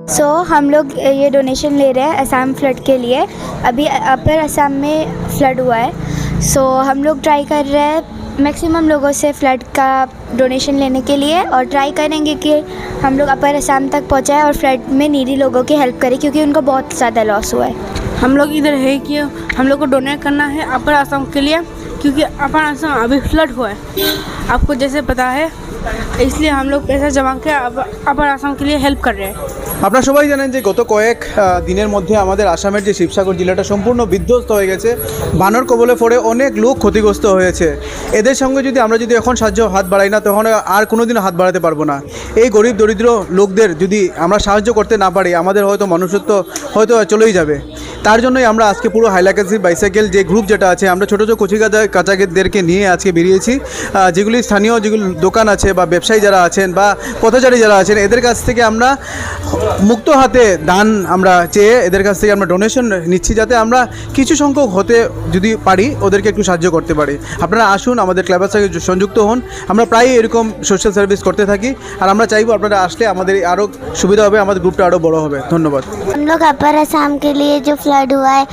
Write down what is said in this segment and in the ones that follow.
हम लोग ये डोनेशन ले रहे हैं असम फ्लड के लिए। अभी अपर असम में फ्लड हुआ है, हम लोग ट्राई कर रहे हैं मैक्सिमम लोगों से फ्लड का डोनेशन लेने के लिए, और ट्राई करेंगे कि हम लोग अपर असम तक पहुंचाएं और फ्लड में नीडी लोगों की हेल्प करें, क्योंकि उनको बहुत ज़्यादा लॉस हुआ है। हम लोग इधर है कि हम लोग को डोनेट करना है अपर असम के लिए, क्योंकि अपर असम अभी फ्लड हुआ है, आपको जैसे पता है, इसलिए हम लोग पैसा जमा के अपर असम के लिए हेल्प कर रहे हैं। আপনারা সবাই জানেন যে গত কয়েক দিনের মধ্যে আমাদের আসামের যে শিবসাগর জেলাটা সম্পূর্ণ বিধ্বস্ত হয়ে গেছে, বানর কবলে পড়ে অনেক লোক ক্ষতিগ্রস্ত হয়েছে। এদের সঙ্গে যদি আমরা এখন সাহায্য হাত বাড়াই না, তখন আর কোনোদিনও হাত বাড়াতে পারবো না। এই গরিব দরিদ্র লোকদের যদি আমরা সাহায্য করতে না পারি, আমাদের হয়তো মনুষ্যত্ব হয়তো চলেই যাবে। তার জন্যই আমরা আজকে পুরো হাইলাকান্দি বাইসাইকেল যে গ্রুপ যেটা আছে, আমরা ছোটো ছোটো কাচাদেরকে নিয়ে আজকে বেরিয়েছি, যেগুলি স্থানীয় যেগুলো দোকান আছে বা ব্যবসায়ী যারা আছেন বা পথচারী যারা আছেন, এদের কাছ থেকে আমরা মুক্ত হাতে দান আমরা চেয়ে এদের কাছ থেকে আমরা ডোনেশন নিচ্ছি, যাতে আমরা কিছু সংখ্যক হতে যদি পারি ওদেরকে একটু সাহায্য করতে পারি। আপনারা আসুন, আমাদের ক্লাবের সঙ্গে সংযুক্ত হন। আমরা প্রায়ই এরকম সোশ্যাল সার্ভিস করতে থাকি, আর আমরা চাইবো আপনারা আসলে আমাদের আরও সুবিধা হবে, আমাদের গ্রুপটা আরও বড় হবে। ধন্যবাদ। हम लोग अपर असम के लिए जो फ्लड हुआ है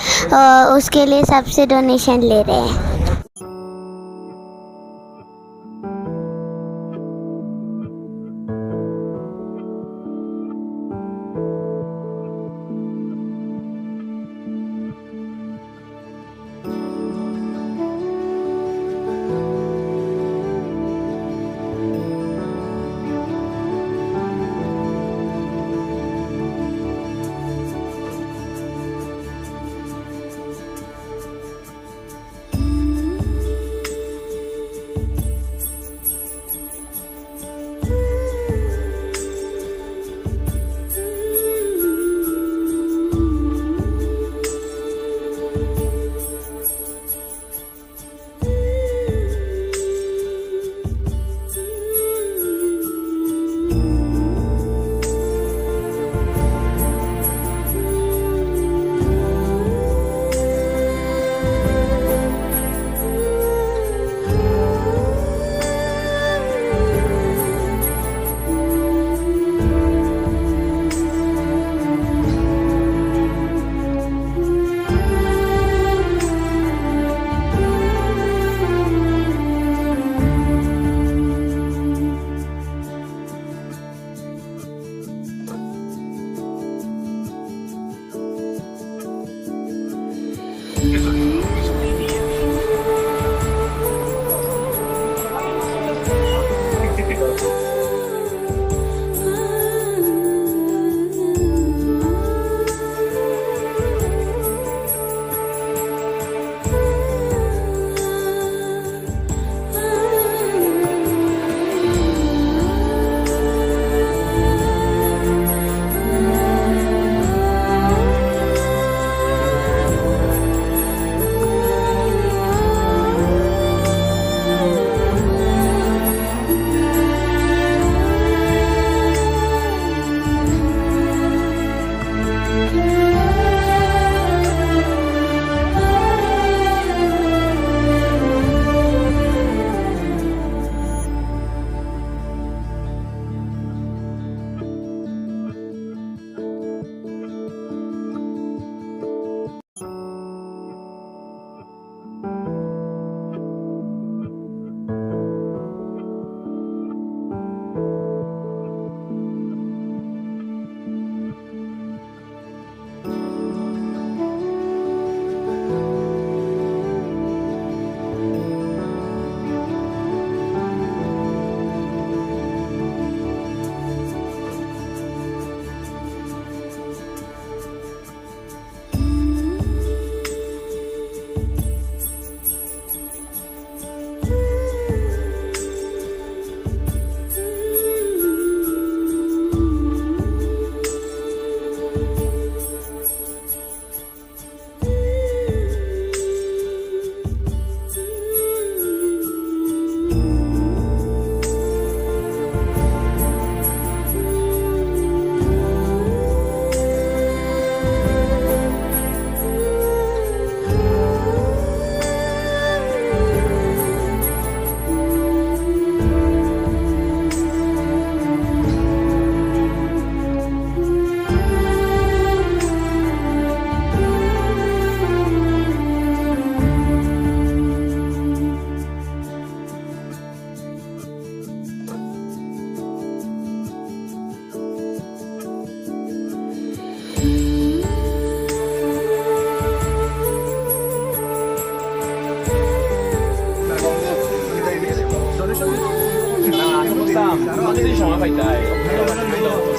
उसके लिए सबसे डोनेशन ले रहे हैं। Basta, non si dice mai fai dai.